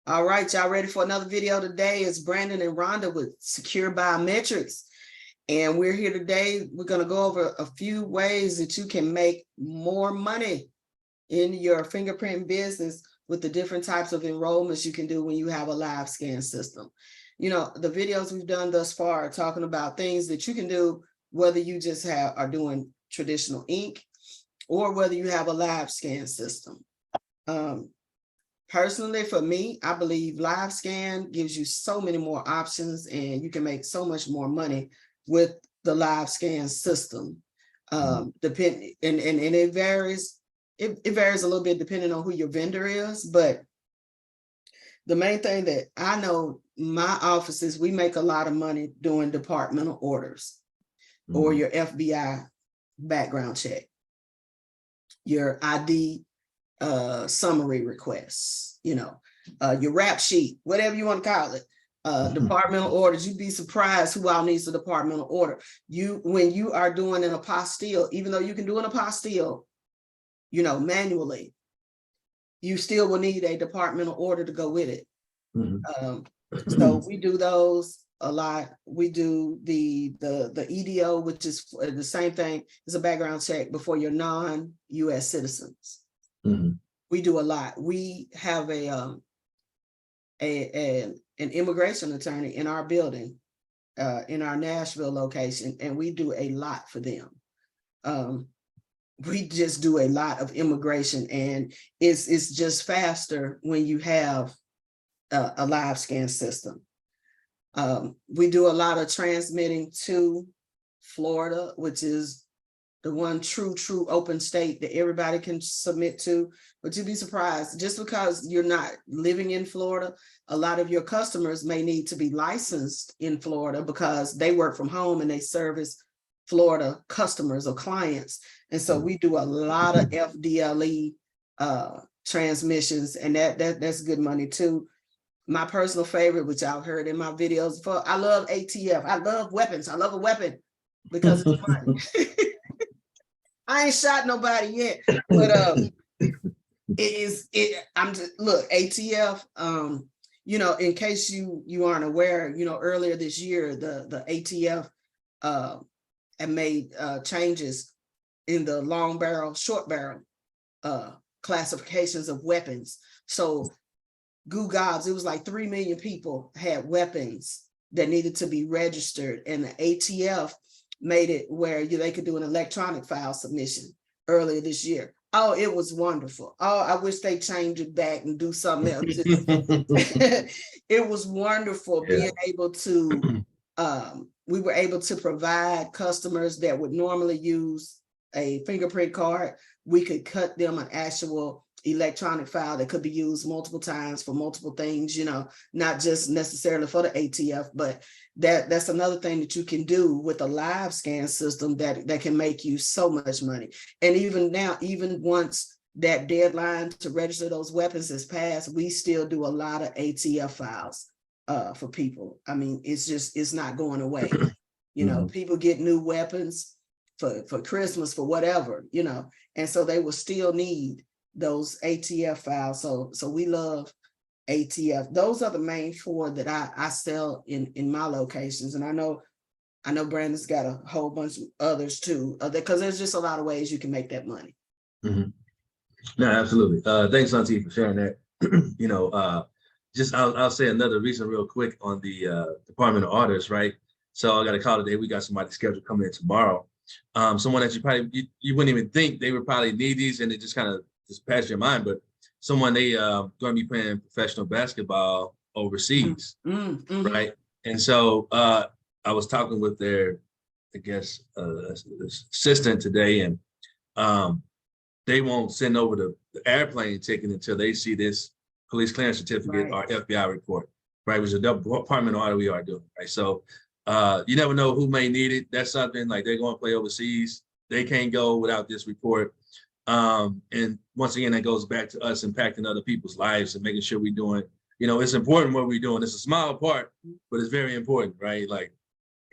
All right, y'all ready for another video today? It's Brandon and Rhonda with Secure Biometrics. And we're here today. We're going to go over a few ways that you can make more money in your fingerprint business with the different types of enrollments you can do when you have a Livescan system. You know, the videos we've done thus far are talking about things that you can do, whether you just are doing traditional ink or whether you have a Livescan system. Personally, for me, I believe Livescan gives you so many more options and you can make so much more money with the Livescan system. And it varies. It varies a little bit depending on who your vendor is, but the main thing that I know, my offices, we make a lot of money doing departmental orders or your FBI background check, your ID summary requests, you know, your rap sheet, whatever you want to call it, departmental orders. You'd be surprised who all needs a departmental order. When you are doing an apostille, even though you can do an apostille, you know, manually, you still will need a departmental order to go with it. So we do those a lot. We do the EDO, which is the same thing as a background check before your non-US citizens. We do a lot. We have an immigration attorney in our building, in our Nashville location, and we do a lot for them. We just do a lot of immigration, and it's just faster when you have a Livescan system. We do a lot of transmitting to Florida, which is the one true open state that everybody can submit to. But you'd be surprised, just because you're not living in Florida, a lot of your customers may need to be licensed in Florida because they work from home and they service Florida customers or clients. And so we do a lot of FDLE transmissions, and that's good money too. My personal favorite, which I've heard in my videos before, I love ATF. I love weapons. I love a weapon because it's fun. I ain't shot nobody yet, but look, ATF, you know, in case you aren't aware, you know, earlier this year, the ATF had made changes in the long barrel, short barrel classifications of weapons. So goo gobs, it was like 3 million people had weapons that needed to be registered, and the ATF made it where they could do an electronic file submission earlier this year. Oh, it was wonderful. Oh, I wish they change it back and do something else. It was wonderful being able to, we were able to provide customers that would normally use a fingerprint card. We could cut them an actual electronic file that could be used multiple times for multiple things, you know, not just necessarily for the ATF, but that's another thing that you can do with a Livescan system that can make you so much money. And even now, even once that deadline to register those weapons is passed, we still do a lot of ATF files for people. I mean, it's not going away. You know, people get new weapons for Christmas, for whatever, you know, and so they will still need those ATF files. So we love ATF. Those are the main 4 that I sell in my locations. And I know Brandon's got a whole bunch of others too, because there's just a lot of ways you can make that money. No, absolutely. Thanks, Auntie, for sharing that. You know, I'll say another reason real quick on the Department of Orders, right? So I got a call today. We got somebody scheduled coming in tomorrow. Someone that you wouldn't even think they would probably need these, and it just kind of just pass your mind, but someone they going to be playing professional basketball overseas, right? And so I was talking with their, I guess, assistant today, and they won't send over the airplane ticket until they see this police clearance certificate or FBI report, right? Which is a department order we are doing, right? So you never know who may need it. That's something like they're going to play overseas. They can't go without this report. And once again, that goes back to us impacting other people's lives and making sure we're doing, you know, it's important what we're doing. It's a small part, but it's very important, right? Like,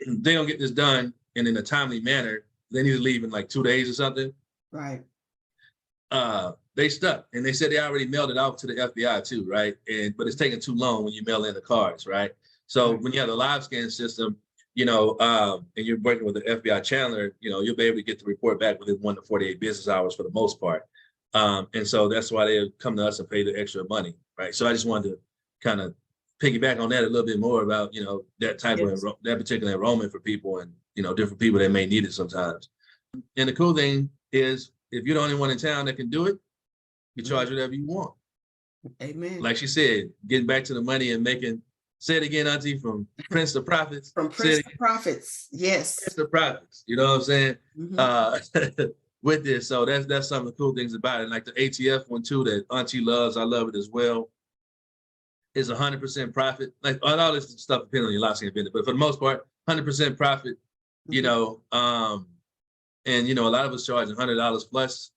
they don't get this done and in a timely manner, they need to leave in like 2 days or something. Right. they stuck, and they said they already mailed it out to the FBI too, right? But it's taking too long when you mail in the cards, right? So when you have the Livescan system, you know, and you're working with the FBI Chandler, you know, you'll be able to get the report back within 1 to 48 business hours for the most part. And so that's why they come to us and pay the extra money, right? So I just wanted to kind of piggyback on that a little bit more about, you know, that type of that particular enrollment for people, and, you know, different people that may need it sometimes. And the cool thing is, if you're the only one in town that can do it, you charge whatever you want. Amen. Like she said, getting back to the money and making, say it again, Auntie, from prince to profits. From prince to profits. Yes. Prince to profits. You know what I'm saying? With this. So that's some of the cool things about it. Like the ATF one too, that Auntie loves, I love it as well, is 100% profit. Like all this stuff depends on your Livescan vendor, but for the most part, 100% profit, you know, and, you know, a lot of us charge $100 plus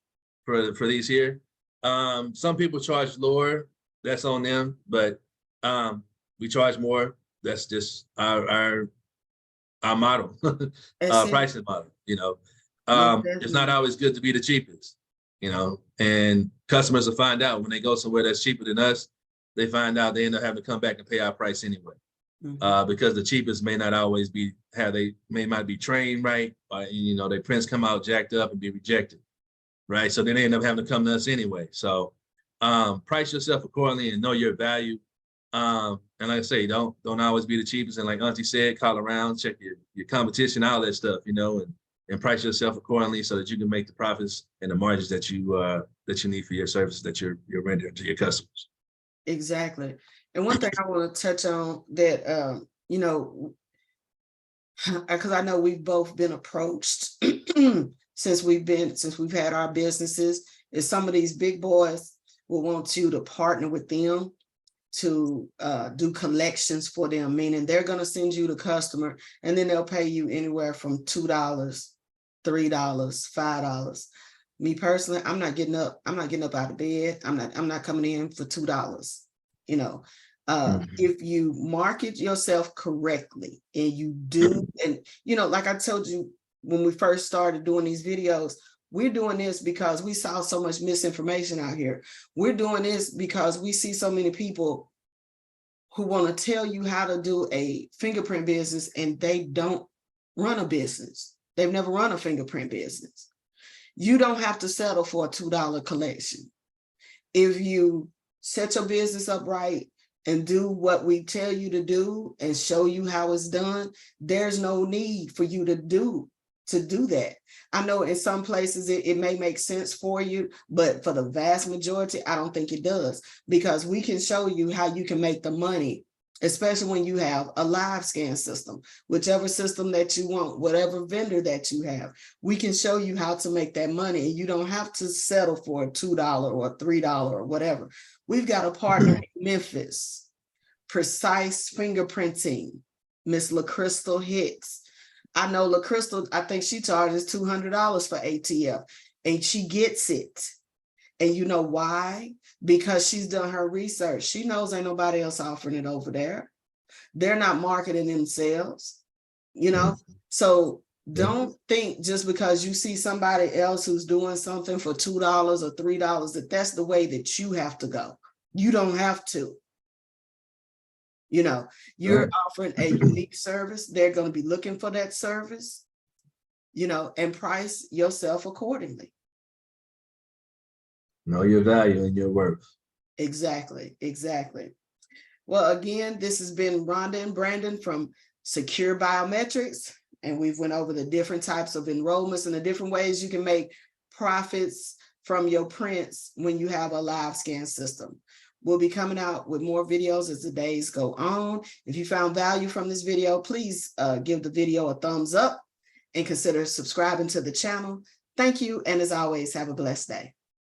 for these here. Some people charge lower, that's on them, but we charge more. That's just our model, pricing model, you know. It's not always good to be the cheapest, you know, and customers will find out when they go somewhere that's cheaper than us, they find out they end up having to come back and pay our price anyway. Because the cheapest may not always be how they might be trained right, you know, their prints come out jacked up and be rejected, right? So then they end up having to come to us anyway. So price yourself accordingly and know your value. And like I say, don't always be the cheapest. And like Auntie said, call around, check your competition, all that stuff, you know, and price yourself accordingly so that you can make the profits and the margins that you need for your services that you're rendering to your customers. Exactly. And one thing I want to touch on that, you know, because I know we've both been approached since we've had our businesses, is some of these big boys will want you to partner with them to do collections for them, meaning they're going to send you the customer and then they'll pay you anywhere from $2, $3, $5. Me personally, I'm not getting up out of bed. I'm not coming in for $2. You know, if you market yourself correctly and you do, and you know, like I told you when we first started doing these videos, we're doing this because we saw so much misinformation out here. We're doing this because we see so many people who want to tell you how to do a fingerprint business and they don't run a business. They've never run a fingerprint business. You don't have to settle for a $2 collection. If you set your business up right and do what we tell you to do and show you how it's done, there's no need for you to do that. I know in some places it may make sense for you, but for the vast majority, I don't think it does, because we can show you how you can make the money, especially when you have a Livescan system, whichever system that you want, whatever vendor that you have, we can show you how to make that money. And you don't have to settle for a $2 or $3 or whatever. We've got a partner in Memphis, Precise Fingerprinting, Miss LaCrystal Hicks. I know LaCrystal, I think she charges $200 for ATF and she gets it. And you know why? Because she's done her research. She knows ain't nobody else offering it over there. They're not marketing themselves, you know? So don't think just because you see somebody else who's doing something for $2 or $3 that that's the way that you have to go. You don't have to. You know, you're offering a unique service. They're going to be looking for that service, you know, and price yourself accordingly. Know your value and your worth. Exactly. Exactly. Well, again, this has been Rhonda and Brandon from Secure Biometrics, and we've went over the different types of enrollments and the different ways you can make profits from your prints when you have a Livescan system. We'll be coming out with more videos as the days go on. If you found value from this video, please give the video a thumbs up and consider subscribing to the channel. Thank you. And as always, have a blessed day.